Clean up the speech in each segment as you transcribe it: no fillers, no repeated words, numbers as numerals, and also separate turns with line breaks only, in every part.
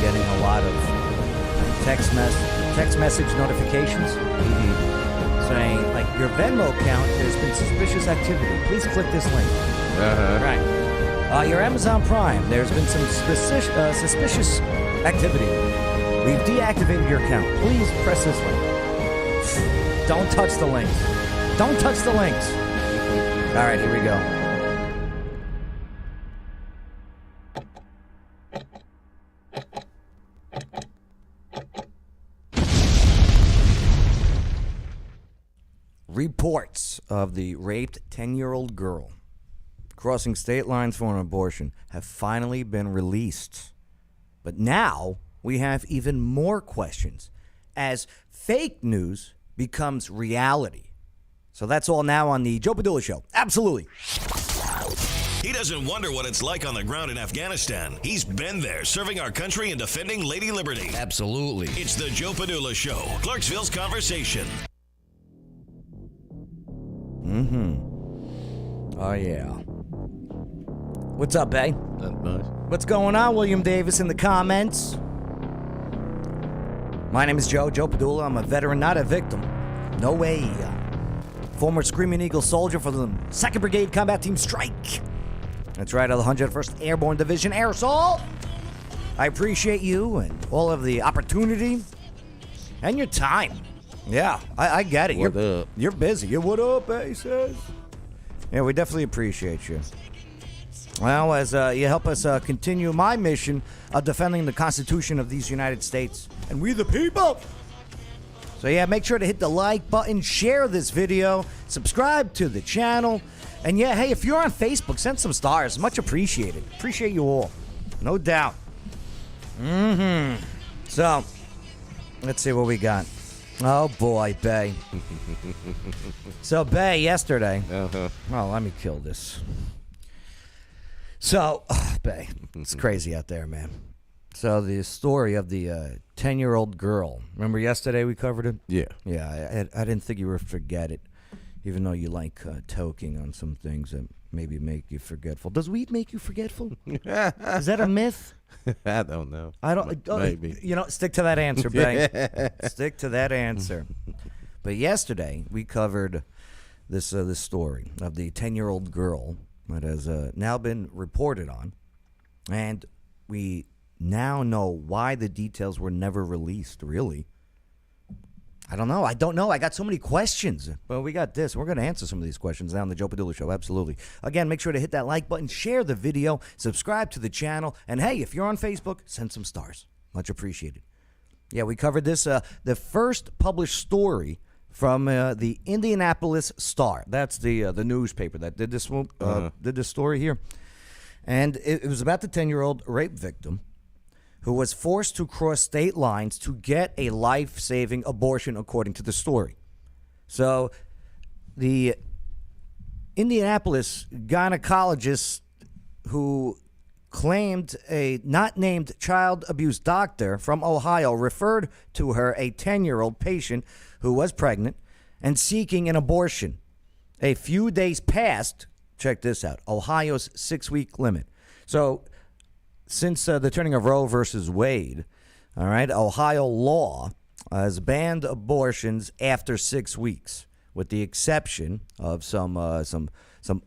getting a lot of text message notifications saying, like, your Venmo account, there's been suspicious activity. Please click this link. Right. Your Amazon Prime, there's been some suspicious activity. We've deactivated your account. Please press this link. Don't touch the links. Don't touch the links. All right, here we go. Reports of the raped 10-year-old girl crossing state lines for an abortion have finally been released. But now we have even more questions as fake news becomes reality. So that's all now on the Joe Padula Show. Absolutely.
He doesn't wonder what it's like on the ground in Afghanistan. He's been there, serving our country and defending Lady Liberty.
Absolutely.
It's the Joe Padula Show, Clarksville's Conversation.
Oh, yeah. What's up, Bay?
Not much.
What's going on, William Davis, in the comments? My name is Joe Padula. I'm a veteran, not a victim. No way. Former Screaming Eagle soldier for the 2nd Brigade Combat Team Strike. That's right, of the 101st Airborne Division Air Assault. I appreciate you and all of the opportunity and your time. Yeah, I get it.
What up?
You're busy. Yeah, what up, Bay says? Yeah, we definitely appreciate you. Well, as you help us continue my mission of defending the Constitution of these United States and we the people. So yeah, make sure to hit the like button, share this video, subscribe to the channel, and yeah, hey, if you're on Facebook, send some stars. Much appreciated. Appreciate you all. No doubt. So, let's see what we got. Oh boy, Bay. So, Bay, yesterday. Oh, let me kill this. So, Bay, it's crazy out there, man. So, the story of the 10-year-old girl. Remember yesterday we covered it?
Yeah.
Yeah, I didn't think you would forget it, even though you like toking on some things that maybe make you forgetful. Does weed make you forgetful? Is that a myth?
I don't know.
I don't.
Maybe.
Stick to that answer, Bay. Stick to that answer. But yesterday we covered this story of the 10-year-old girl that has now been reported on, and we now know why the details were never released. Really, I don't know. I got so many questions. But we got this. We're going to answer some of these questions now on the Joe Padula Show. Absolutely. Again, make sure to hit that like button, share the video, subscribe to the channel, and hey, if you're on Facebook, send some stars. Much appreciated. Yeah, we covered this. The first published story from the Indianapolis Star. That's the newspaper that did this did this story here, and it was about the 10-year-old rape victim who was forced to cross state lines to get a life-saving abortion, according to the story. So the Indianapolis gynecologist who claimed a not-named child abuse doctor from Ohio referred to her a 10-year-old patient who was pregnant and seeking an abortion. A few days passed, check this out, Ohio's 6-week limit. So since the turning of Roe versus Wade, all right, Ohio law has banned abortions after 6 weeks, with the exception of some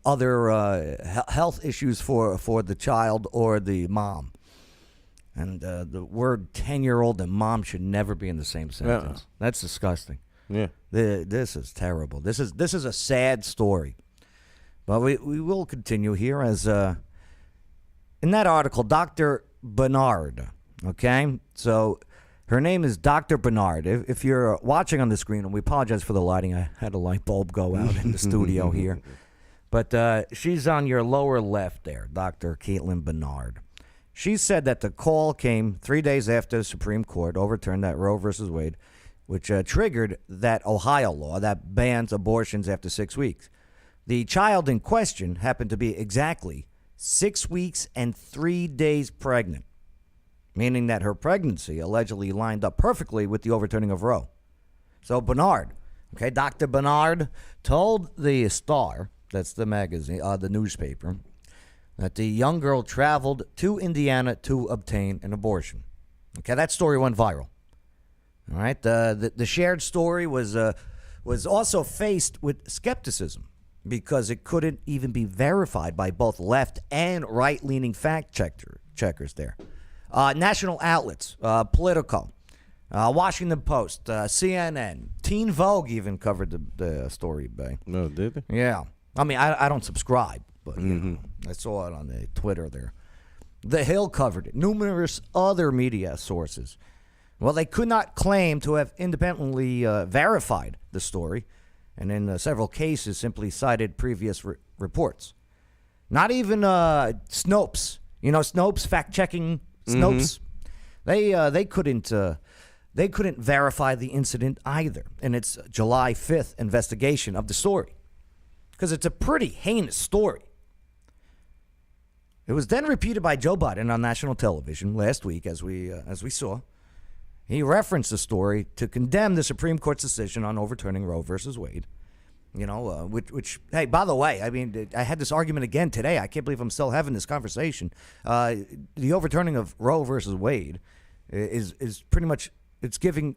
other health issues for the child or the mom. And the word 10-year-old and mom should never be in the same sentence. That's disgusting.
Yeah.
This is terrible. This is a sad story. But we will continue here as in that article, Dr. Bernard, okay? So her name is Dr. Bernard. If you're watching on the screen, and we apologize for the lighting. I had a light bulb go out in the studio here. But she's on your lower left there, Dr. Caitlin Bernard. She said that the call came 3 days after the Supreme Court overturned that Roe versus Wade, which triggered that Ohio law that bans abortions after 6 weeks. The child in question happened to be exactly 6 weeks and 3 days pregnant, meaning that her pregnancy allegedly lined up perfectly with the overturning of Roe. So Bernard, okay, Dr. Bernard told the Star, that's the magazine, the newspaper, that the young girl traveled to Indiana to obtain an abortion. Okay, that story went viral. All right, the shared story was also faced with skepticism because it couldn't even be verified by both left and right-leaning checkers there. National outlets, Politico, Washington Post, CNN, Teen Vogue even covered the story, Bay.
No, did they?
Yeah. I mean, I don't subscribe, but you know, I saw it on the Twitter there. The Hill covered it. Numerous other media sources. Well, they could not claim to have independently verified the story, and in several cases simply cited previous reports. Not even Snopes. You know, Snopes, fact-checking Snopes. They couldn't verify the incident either in its July 5th investigation of the story, because it's a pretty heinous story. It was then repeated by Joe Biden on national television last week, as we saw. He referenced the story to condemn the Supreme Court's decision on overturning Roe versus Wade. You know, which, hey, by the way, I mean, I had this argument again today. I can't believe I'm still having this conversation. The overturning of Roe versus Wade is pretty much, it's giving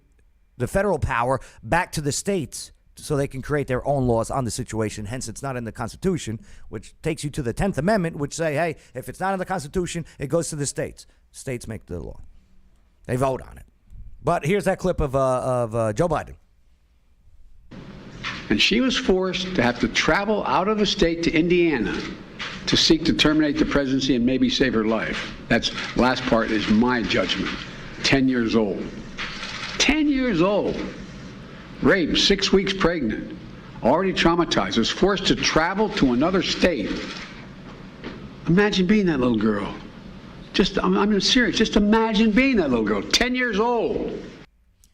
the federal power back to the states so they can create their own laws on the situation. Hence, it's not in the Constitution, which takes you to the 10th Amendment, which say, hey, if it's not in the Constitution, it goes to the states. States make the law. They vote on it. But here's that clip of Joe Biden.
And she was forced to have to travel out of the state to Indiana to seek to terminate the presidency and maybe save her life. That's last part is my judgment. 10 years old. 10 years old. Raped, 6 weeks pregnant. Already traumatized. Was forced to travel to another state. Imagine being that little girl. I'm serious. Just imagine being that little girl. 10 years old.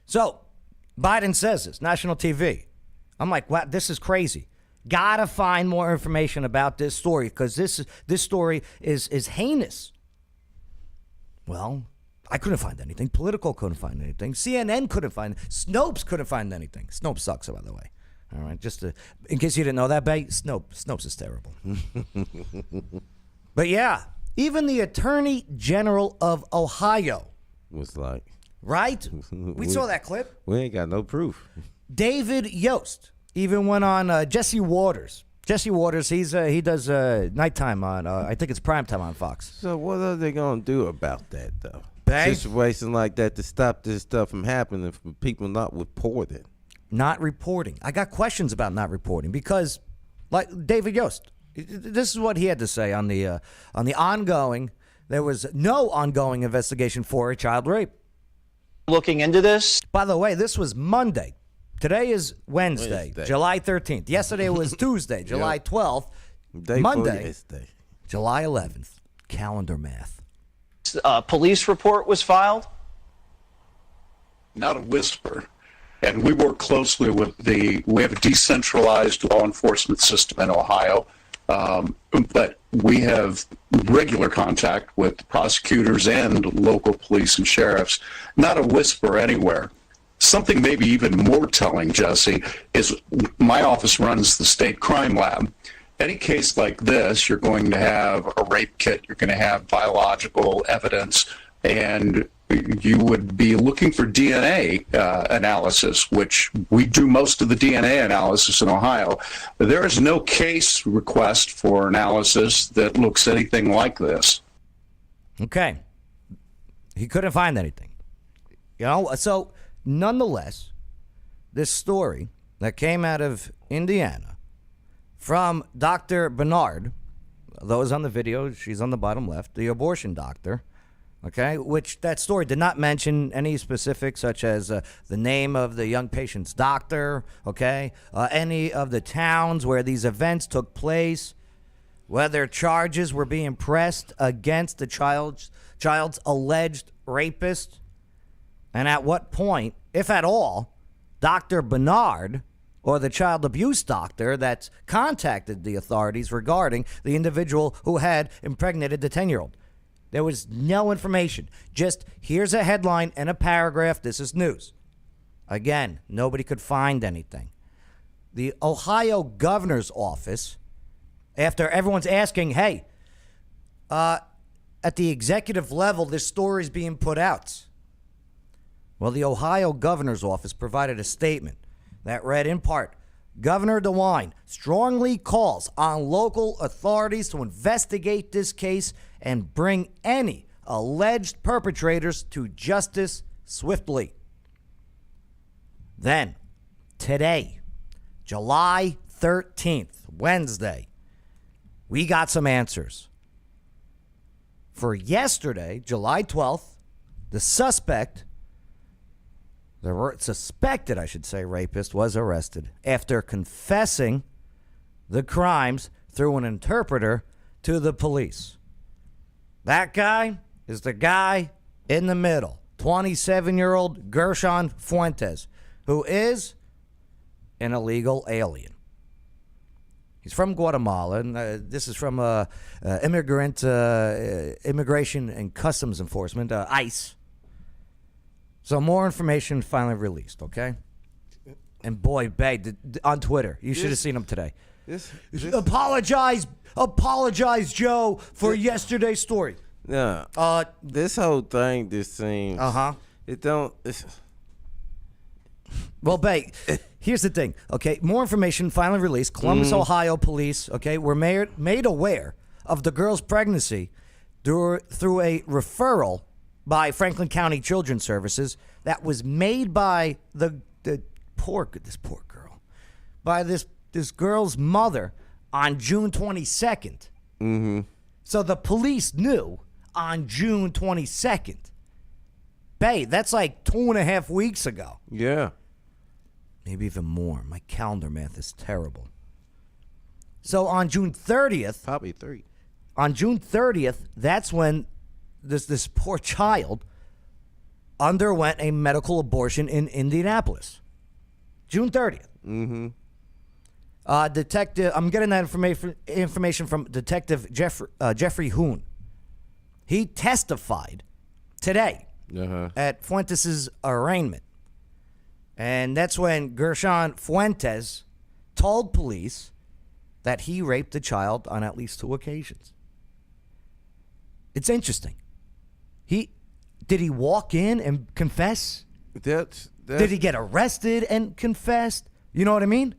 So, Biden says this, national TV. I'm like, wow, this is crazy. Gotta find more information about this story because this story is heinous. Well, I couldn't find anything. Politico couldn't find anything. CNN couldn't find. Snopes couldn't find anything. Snopes sucks, by the way. All right, in case you didn't know that, Bay, Snopes is terrible. But yeah, even the Attorney General of Ohio
was like,
right? We saw that clip.
We ain't got no proof.
David Yost even went on Jesse Waters. Jesse Waters, he does nighttime on, I think it's primetime on Fox.
So what are they going to do about that, though?
Bang.
Situation like that to stop this stuff from happening for people not reporting.
Not reporting. I got questions about not reporting because, like David Yost, this is what he had to say on the ongoing. There was no ongoing investigation for a child rape.
Looking into this.
By the way, this was Monday. Today is Wednesday. July 13th. Yesterday was Tuesday, July 12th. Monday, July 11th. Calendar math.
A police report was filed?
Not a whisper. And we work closely with we have a decentralized law enforcement system in Ohio, but we have regular contact with prosecutors and local police and sheriffs. Not a whisper anywhere. Something maybe even more telling, Jesse, is my office runs the state crime lab. Any case like this, you're going to have a rape kit, you're going to have biological evidence, and you would be looking for DNA analysis, which we do most of the DNA analysis in Ohio. There is no case request for analysis that looks anything like this.
Okay. He couldn't find anything. You know, so nonetheless, this story that came out of Indiana from Dr. Bernard, those on the video, she's on the bottom left, the abortion doctor, okay, which that story did not mention any specifics such as the name of the young patient's doctor, okay, any of the towns where these events took place, whether charges were being pressed against the child's alleged rapist, and at what point, if at all, Dr. Bernard or the child abuse doctor that's contacted the authorities regarding the individual who had impregnated the 10-year-old. There was no information. Just here's a headline and a paragraph. This is news. Again, nobody could find anything. The Ohio governor's office, after everyone's asking, hey, at the executive level, this story is being put out. Well, the Ohio governor's office provided a statement that read in part, Governor DeWine strongly calls on local authorities to investigate this case and bring any alleged perpetrators to justice swiftly. Then, today, July 13th, Wednesday, we got some answers. For yesterday, July 12th, the suspected, rapist was arrested after confessing the crimes through an interpreter to the police. That guy is the guy in the middle, 27-year-old Gershon Fuentes, who is an illegal alien. He's from Guatemala, and this is from Immigration and Customs Enforcement, ICE. So more information finally released, okay? And boy, on Twitter, you should have seen him today. Apologize, Joe, for yesterday's story.
Yeah. This whole thing just seems. It don't.
Well, here's the thing, okay? More information finally released. Columbus, Ohio police, okay, were made aware of the girl's pregnancy through a referral by Franklin County Children's Services that was made by this poor girl, by this girl's mother on June 22nd. Mm-hmm. So the police knew on June 22nd. That's like 2.5 weeks ago.
Yeah.
Maybe even more. My calendar math is terrible. So on June 30th.
Probably 3.
On June 30th, that's when this poor child underwent a medical abortion in Indianapolis. June 30th. Mm-hmm. I'm getting that information from Detective Jeffrey Hoon. He testified today at Fuentes' arraignment. And that's when Gershon Fuentes told police that he raped the child on at least 2 occasions. It's interesting. Did he walk in and confess?
That's
Did he get arrested and confessed? You know what I mean?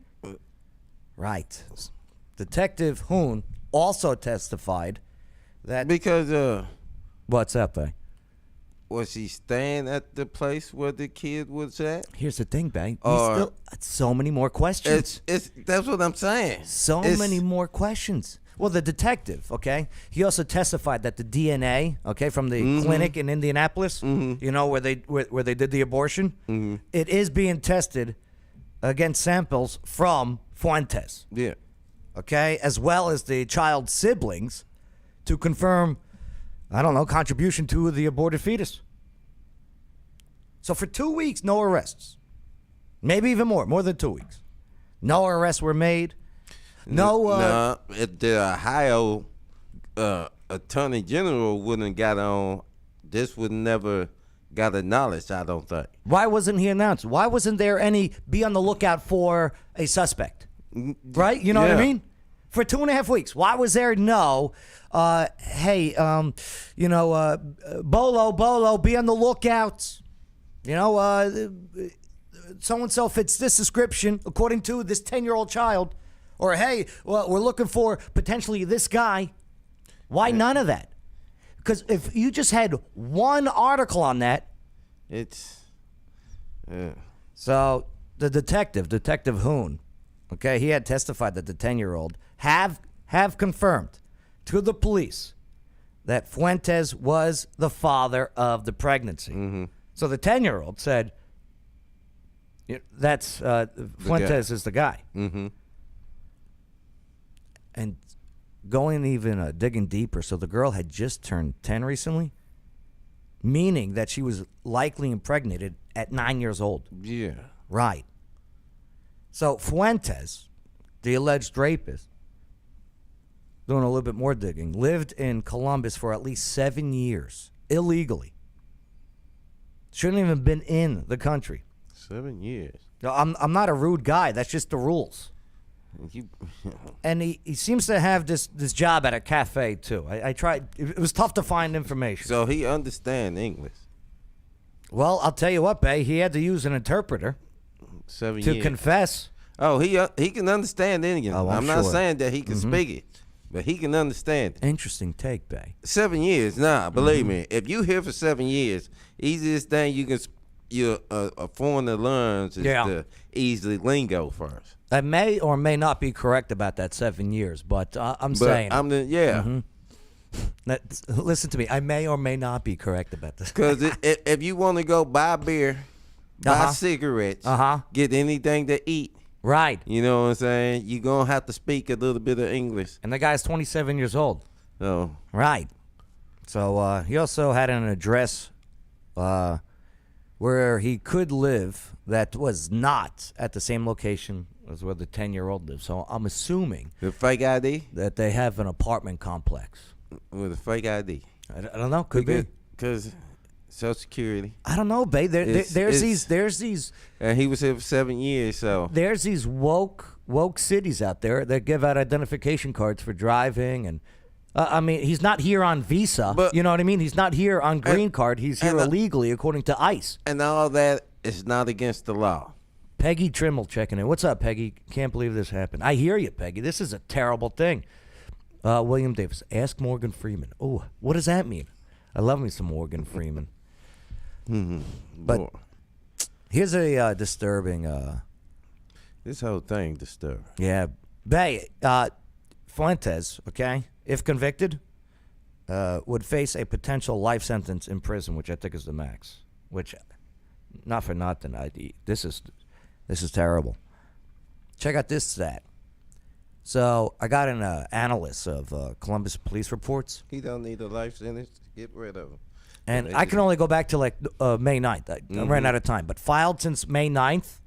Right. Detective Hoon also testified that
because
what's up, Bay?
Was he staying at the place where the kid was at?
Here's the thing, Bay. Still so many more questions.
That's what I'm saying.
Many more questions. Well, the detective, okay, he also testified that the DNA, okay, from the clinic in Indianapolis, you know, where they did the abortion, it is being tested against samples from Fuentes.
Yeah.
Okay, as well as the child's siblings to confirm, I don't know, contribution to the aborted fetus. So for 2 weeks, no arrests. Maybe even more than 2 weeks. No arrests were made. The
Ohio Attorney General wouldn't got on. This would never got acknowledged, I don't think.
Why wasn't he announced? Why wasn't there any be on the lookout for a suspect? Right? You know what I mean? For 2.5 weeks. Why was there no, Bolo, be on the lookout. You know, so-and-so fits this description according to this 10-year-old child. Or, hey, well, we're looking for potentially this guy. Why none of that? Because if you just had one article on that. So the Detective Hoon, okay, he had testified that the 10-year-old have confirmed to the police that Fuentes was the father of the pregnancy. Mm-hmm. So the 10-year-old said, that's Fuentes is the guy. Mm-hmm. And going even digging deeper, so the girl had just turned 10 recently, meaning that she was likely impregnated at 9 years old.
Yeah.
Right. So Fuentes, the alleged rapist, doing a little bit more digging, lived in Columbus for at least 7 years, illegally. Shouldn't even been in the country.
7 years.
I'm not a rude guy. That's just the rules. And he seems to have this job at a cafe too. I tried. It was tough to find information.
So he understand English.
Well, I'll tell you what, Bay. He had to use an interpreter
7
to
years.
confess.
Oh, he can understand Indian.
Oh, I'm
not
sure.
saying that he can speak it, but he can understand it.
Interesting take, Bay.
7 years, nah. Believe me, if you here for 7 years, easiest thing you're a foreigner learns is to easily lingo first.
I may or may not be correct about that 7 years, but I'm saying. Listen to me. I may or may not be correct about this.
Because if you want to go buy beer, buy cigarettes, get anything to eat,
right?
You know what I'm saying? You're going to have to speak a little bit of English.
And the guy's 27 years old.
Oh.
Right. So he also had an address where he could live that was not at the same location as where the 10-year-old lives. So I'm assuming
The fake ID?
that they have an apartment complex.
With a fake ID.
I don't know. Could be.
Because Social Security.
I don't know, babe. There's these.
And he was here for 7 years, so.
There's these woke cities out there that give out identification cards for driving, and I mean, he's not here on visa.
But-
you know what I mean? He's not here on green card. He's here illegally, according to ICE.
And all that is not against the law.
Peggy Trimmel checking in. What's up, Peggy? Can't believe this happened. I hear you, Peggy. This is a terrible thing. William Davis, ask Morgan Freeman. Oh, what does that mean? I love me some Morgan Freeman. But here's a disturbing.
This whole thing disturbing.
Yeah, Bay Fuentes. Okay, if convicted, would face a potential life sentence in prison, which I think is the max. Which, not for nothing, this is terrible. Check out this stat. So I got an analyst of Columbus police reports.
He don't need a life sentence. Get rid of him.
And I can only go back to like May 9th. I ran out of time. But filed since May 9th,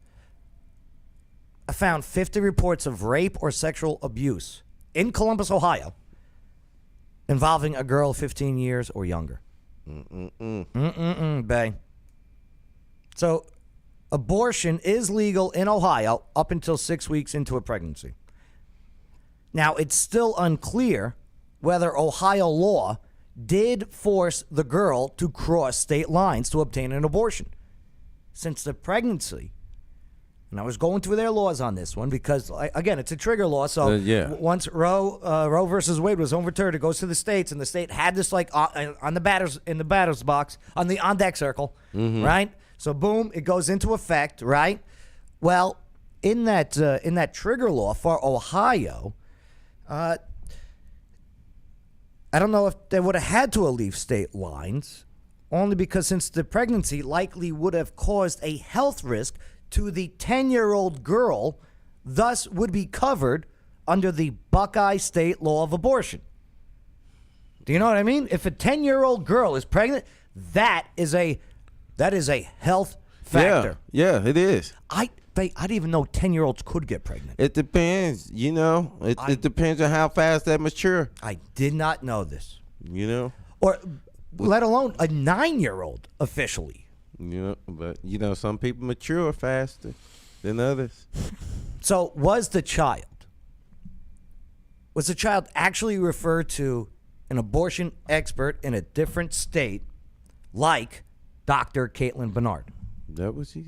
I found 50 reports of rape or sexual abuse in Columbus, Ohio, involving a girl 15 years or younger. Bay. So abortion is legal in Ohio up until 6 weeks into a pregnancy. Now, it's still unclear whether Ohio law did force the girl to cross state lines to obtain an abortion. Since the pregnancy, and I was going through their laws on this one because, again, it's a trigger law. So once Roe versus Wade was overturned, it goes to the states, and the state had this like on the batter's box on the on deck circle, right? So boom, it goes into effect, right? Well, in that trigger law for Ohio. I don't know if they would have had to leave state lines, only because since the pregnancy likely would have caused a health risk to the 10-year-old girl, thus would be covered under the Buckeye state law of abortion. Do you know what I mean? If a 10-year-old girl is pregnant, that is a health factor.
Yeah, it is.
I didn't even know 10-year-olds could get pregnant.
It depends, you know. It depends on how fast they mature.
I did not know this.
You know?
Or let alone a 9-year-old officially.
You know, but you know, some people mature faster than others.
So was the child actually referred to an abortion expert in a different state like Dr. Caitlin Bernard?
That was he.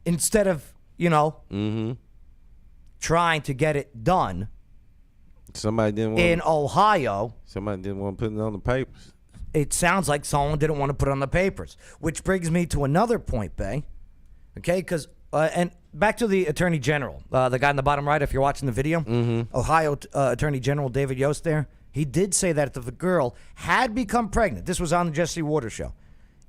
Instead of, trying to get it done
Somebody didn't want
in Ohio.
Somebody didn't want to put it on the papers.
It sounds like someone didn't want to put it on the papers, which brings me to another point, Bay. Okay, because and back to the Attorney General, the guy in the bottom right, if you're watching the video, Ohio Attorney General David Yost there, he did say that if the girl had become pregnant, this was on the Jesse Waters show,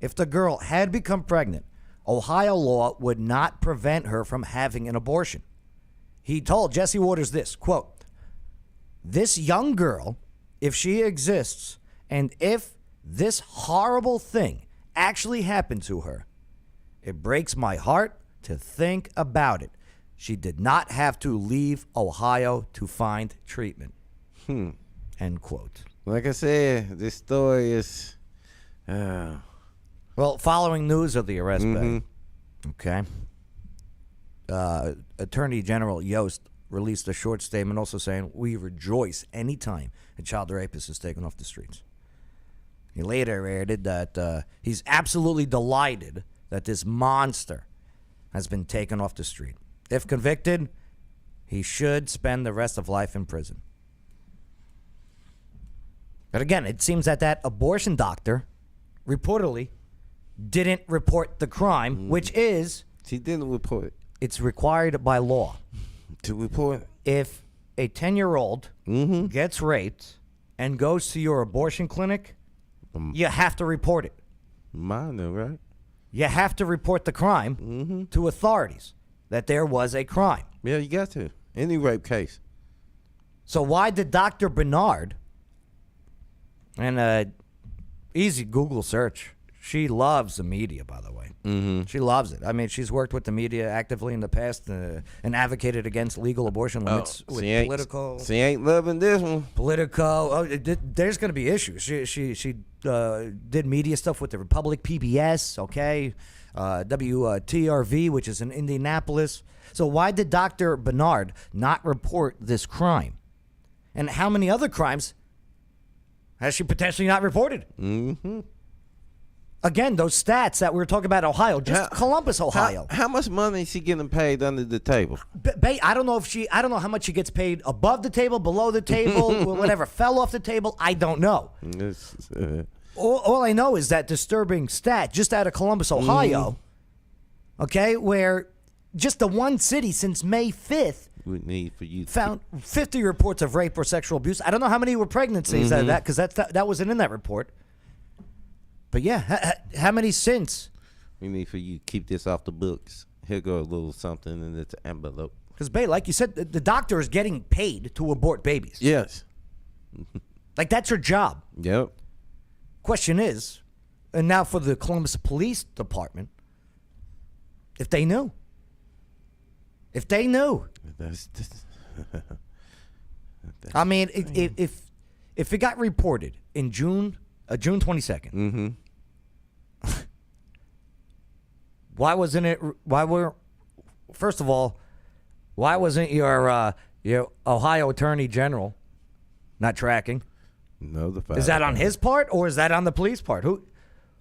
if the girl had become pregnant, Ohio law would not prevent her from having an abortion. He told Jesse Waters this, quote, "This young girl, if she exists, and if this horrible thing actually happened to her, it breaks my heart to think about it. She did not have to leave Ohio to find treatment." End quote.
Like I said, this story is...
Well, following news of the arrest, okay, Attorney General Yost released a short statement also saying, "We rejoice anytime a child rapist is taken off the streets." He later added that he's absolutely delighted that this monster has been taken off the street. If convicted, he should spend the rest of life in prison. But again, it seems that abortion doctor reportedly didn't report the crime, which is...
She didn't report it.
It's required by law.
To report it?
If a 10-year-old gets raped and goes to your abortion clinic, you have to report it.
Minor, right?
You have to report the crime to authorities that there was a crime.
Yeah, you got to. Any rape case.
So why did Dr. Bernard, and easy Google search, she loves the media, by the way. She loves it. I mean, she's worked with the media actively in the past and advocated against legal abortion limits with political.
She ain't loving this one.
There's going to be issues. She did media stuff with the Republic PBS, okay, WTRV, which is in Indianapolis. So why did Dr. Bernard not report this crime? And how many other crimes has she potentially not reported? Again, those stats that we were talking about, Ohio, just Columbus, Ohio.
How much money is she getting paid under the table?
I don't know how much she gets paid above the table, below the table, whatever fell off the table. I don't know. All I know is that disturbing stat just out of Columbus, Ohio, okay, where just the one city since May 5th found 50 reports of rape or sexual abuse. I don't know how many were pregnancies out of that because that wasn't in that report. But yeah, how many since?
We need for you to keep this off the books. Here go a little something in this envelope.
Because, babe, like you said, the doctor is getting paid to abort babies.
Yes.
Like, that's her job.
Yep.
Question is, and now for the Columbus Police Department, if they knew. If they knew. I mean, if it got reported in June 22nd, why wasn't it? First of all, why wasn't your Ohio Attorney General not tracking?
No,
is that on his part or is that on the police part? Who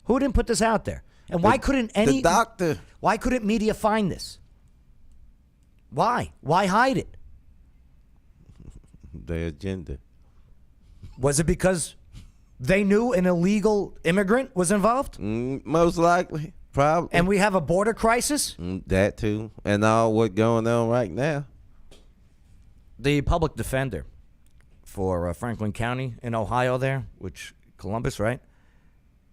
didn't put this out there? And why couldn't any
doctor?
Why couldn't media find this? Why hide it?
Their agenda.
Was it because they knew an illegal immigrant was involved?
Most likely. Probably.
And we have a border crisis?
That too. And all what's going on right now.
The public defender for Franklin County in Ohio there, which Columbus, right?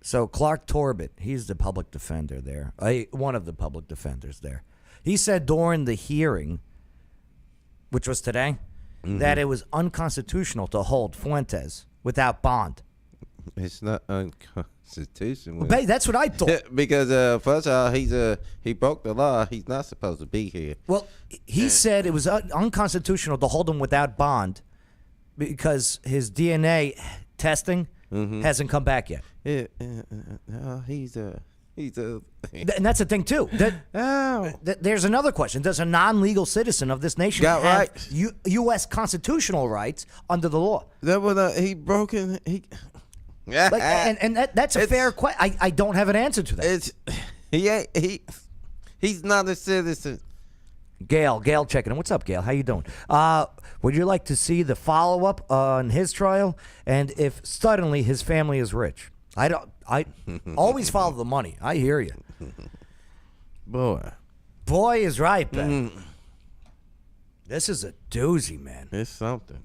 So Clark Torbett, he's the public defender there. One of the public defenders there. He said during the hearing, which was today, that it was unconstitutional to hold Fuentes without bond.
It's not unconstitutional.
Well, that's what I thought.
Because first of all, he broke the law. He's not supposed to be here.
Well, he said it was unconstitutional to hold him without bond because his DNA testing hasn't come back yet.
He's a.
And that's the thing too. There's another question. Does a non-legal citizen of this nation have
rights?
U.S. constitutional rights under the law?
That was he broken.
That's a fair question. I don't have an answer to that.
He's not a citizen.
Gail checking in. What's up, Gail? How you doing? Would you like to see the follow-up on his trial? And if suddenly his family is rich? I always follow the money. I hear you. Boy is right, Ben. This is a doozy, man.
It's something.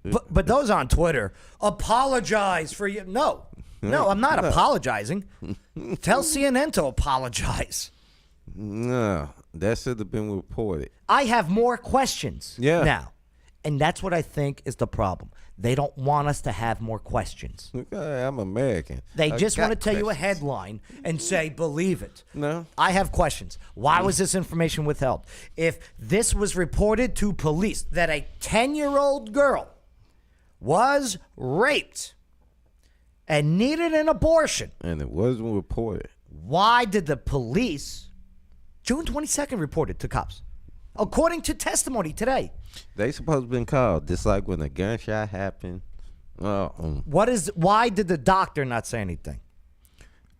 But those on Twitter, apologize for you. No, I'm not apologizing. Tell CNN to apologize.
No, that should have been reported.
I have more questions now. And that's what I think is the problem. They don't want us to have more questions.
Okay, I'm American.
They just want to tell you a headline and say, believe it.
No.
I have questions. Why was this information withheld? If this was reported to police that a 10-year-old girl was raped and needed an abortion.
And it wasn't reported.
Why did the police, June 22nd, report it to cops? According to testimony today.
They supposed to been called, just like when a gunshot happened
Why did the doctor not say anything?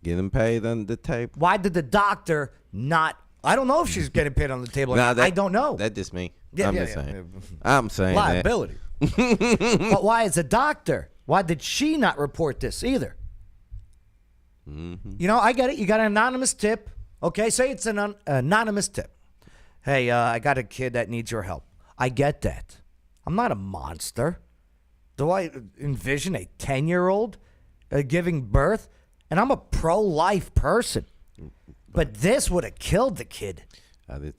Get him paid under the table.
Why did the doctor not? I don't know if she's getting paid on the table. I don't know.
That's just me.
Yeah,
I'm just saying. I'm saying
liability. But why is a doctor? Why did she not report this either? You know, I get it. You got an anonymous tip. Okay, say it's an anonymous tip. Hey, I got a kid that needs your help. I get that. I'm not a monster. Do I envision a 10-year-old giving birth? And I'm a pro-life person. But this would have killed the kid.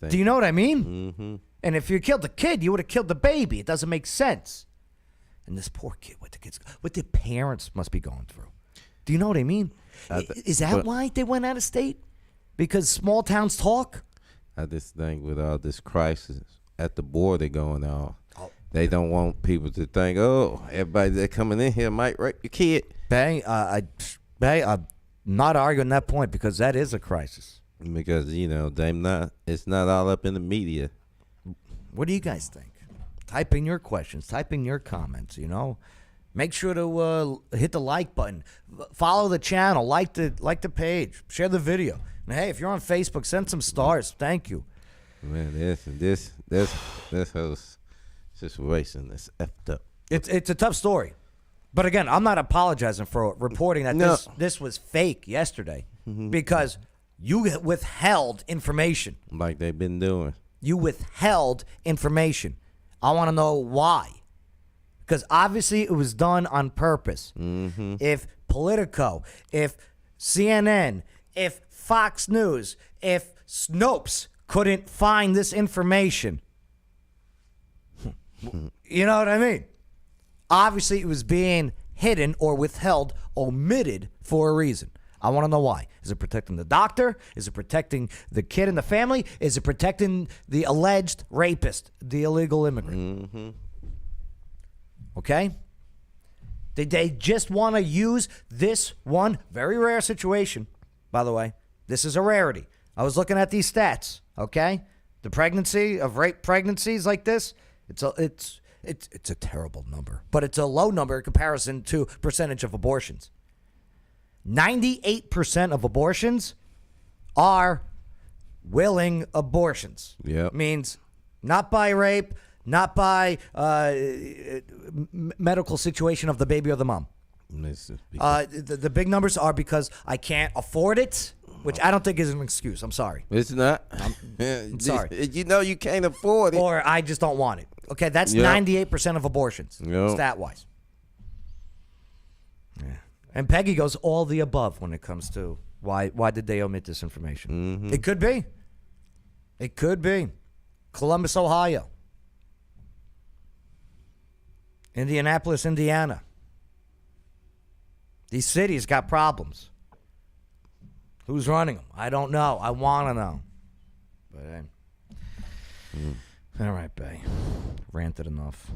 Do you know what I mean?
Mm-hmm.
And if you killed the kid, you would have killed the baby. It doesn't make sense. And this poor kid, what the parents must be going through. Do you know what I mean? Is that why they went out of state? Because small towns talk?
I just think with all this crisis at the border going on, they don't want people to think, everybody that coming in here might rape your kid.
I'm not arguing that point because that is a crisis.
Because, it's not all up in the media.
What do you guys think? Type in your questions. Type in your comments, Make sure to hit the like button. Follow the channel. Like the page. Share the video. And hey, if you're on Facebook, send some stars. Thank you.
Man, this whole situation is effed up.
It's a tough story. But again, I'm not apologizing for reporting that this was fake yesterday because you withheld information.
Like they've been doing.
You withheld information. I want to know why. Because obviously it was done on purpose.
Mm-hmm.
If Politico, if CNN, if Fox News, if Snopes couldn't find this information, you know what I mean? Obviously, it was being hidden or withheld, omitted for a reason. I want to know why. Is it protecting the doctor? Is it protecting the kid and the family? Is it protecting the alleged rapist, the illegal immigrant?
Mm-hmm.
Okay? Did they just want to use this one very rare situation? By the way, this is a rarity. I was looking at these stats, okay? The pregnancy of rape pregnancies like this, it's a terrible number, but it's a low number in comparison to percentage of abortions. 98% of abortions are willing abortions.
Yep.
Means not by rape, not by medical situation of the baby or the mom. The big numbers are because I can't afford it, which I don't think is an excuse. I'm sorry.
It's not.
I'm sorry.
You can't afford it.
Or I just don't want it. Okay, that's 98% of abortions, stat-wise. Yeah. And Peggy goes all the above when it comes to why did they omit this information.
Mm-hmm.
It could be. It could be. Columbus, Ohio. Indianapolis, Indiana. These cities got problems. Who's running them? I don't know. I want to know. But hey. All right, Bay. Ranted enough.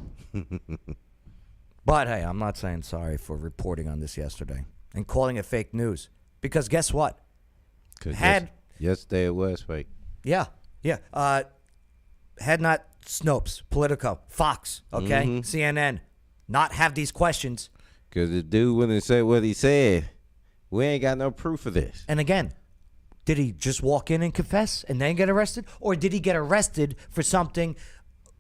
But hey, I'm not saying sorry for reporting on this yesterday and calling it fake news. Because guess what?
Yesterday it was fake.
Yeah. Had not Snopes, Politico, Fox, okay, CNN, not have these questions.
Because the dude wouldn't say what he said. We ain't got no proof of this.
And again, did he just walk in and confess and then get arrested? Or did he get arrested for something,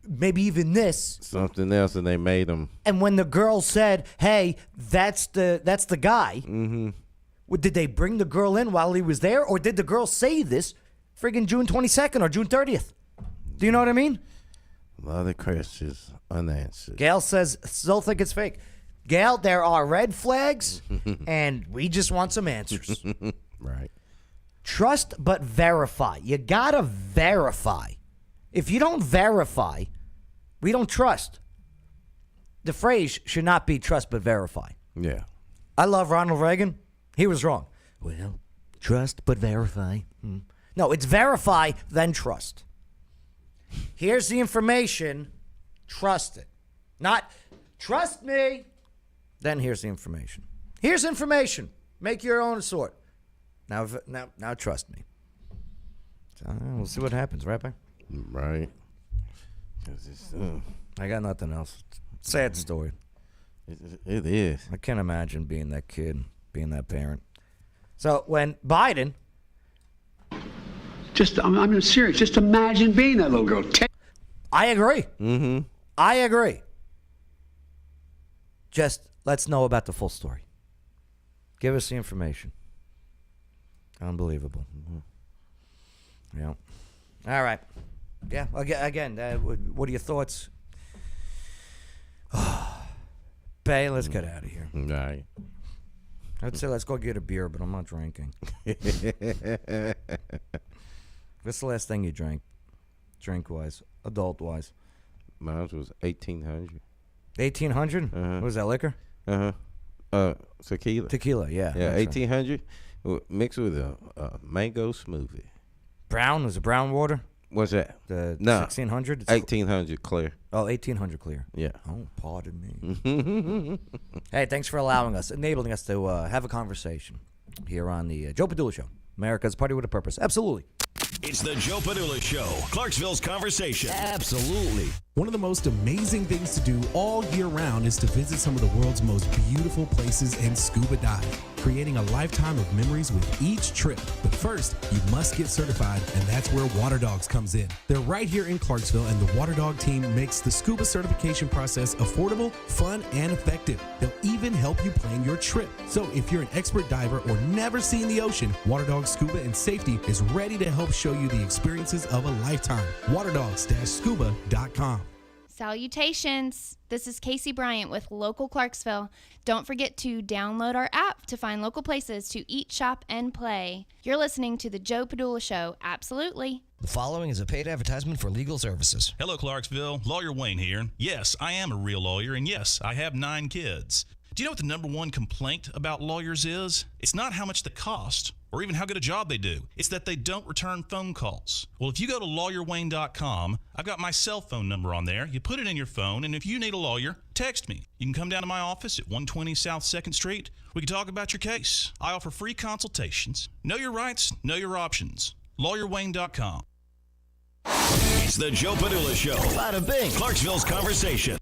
maybe even this?
Something else, and they made him.
And when the girl said, hey, that's the guy, did they bring the girl in while he was there? Or did the girl say this friggin' June 22nd or June 30th? Do you know what I mean?
A lot of questions unanswered.
Gail says, still think it's fake. Gail, there are red flags, and we just want some answers.
Right.
Trust but verify. You gotta verify. If you don't verify, we don't trust. The phrase should not be trust but verify.
Yeah.
I love Ronald Reagan. He was wrong. Well, trust but verify. No, it's verify, then trust. Here's the information. Trust it. Not trust me. Then here's the information. Here's information. Make your own sort. Now trust me. So, we'll see what happens, right,
Right.
I got nothing else. Sad story.
It is.
I can't imagine being that kid, being that parent. So when Biden...
I'm serious. Just imagine being that little girl.
I agree.
Mm-hmm.
I agree. Just let's know about the full story. Give us the information. Unbelievable. Mm-hmm. Yeah. All right. Yeah. Again, what are your thoughts? Bay, let's get out of here.
All right.
I'd say let's go get a beer, but I'm not drinking. What's the last thing you drank? Drink-wise, adult-wise?
Mine was 1800.
1800?
Uh-huh.
What was that, liquor?
Tequila.
Tequila, yeah.
Yeah,
that's
1800 mixed with a mango smoothie.
Brown? Was it brown water?
What's that?
The
No.
1600?
1800 clear.
Oh, 1800 clear.
Yeah.
Oh, pardon me. Hey, thanks for enabling us to have a conversation here on the Joe Padula Show. America's Party with a Purpose. Absolutely.
It's the Joe Padula Show, Clarksville's conversation.
Absolutely. One of the most amazing things to do all year round is to visit some of the world's most beautiful places and scuba dive, creating a lifetime of memories with each trip. But first, you must get certified, and that's where Water Dogs comes in. They're right here in Clarksville, and the Water Dog team makes the scuba certification process affordable, fun, and effective. They'll even help you plan your trip. So if you're an expert diver or never seen the ocean, Water Dog Scuba and Safety is ready to help show you the experiences of a lifetime. waterdogs-scuba.com.
Salutations! This is Casey Bryant with Local Clarksville. Don't forget to download our app to find local places to eat, shop, and play. You're listening to The Joe Padula Show. Absolutely.
The following is a paid advertisement for legal services.
Hello, Clarksville. Lawyer Wayne here. Yes, I am a real lawyer, and yes, I have 9 kids. Do you know what the number one complaint about lawyers is? It's not how much they cost or even how good a job they do. It's that they don't return phone calls. Well, if you go to lawyerwayne.com, I've got my cell phone number on there. You put it in your phone, and if you need a lawyer, text me. You can come down to my office at 120 South 2nd Street. We can talk about your case. I offer free consultations. Know your rights, know your options. lawyerwayne.com.
It's the Joe Padula Show.
Bada bing.
Clarksville's conversation.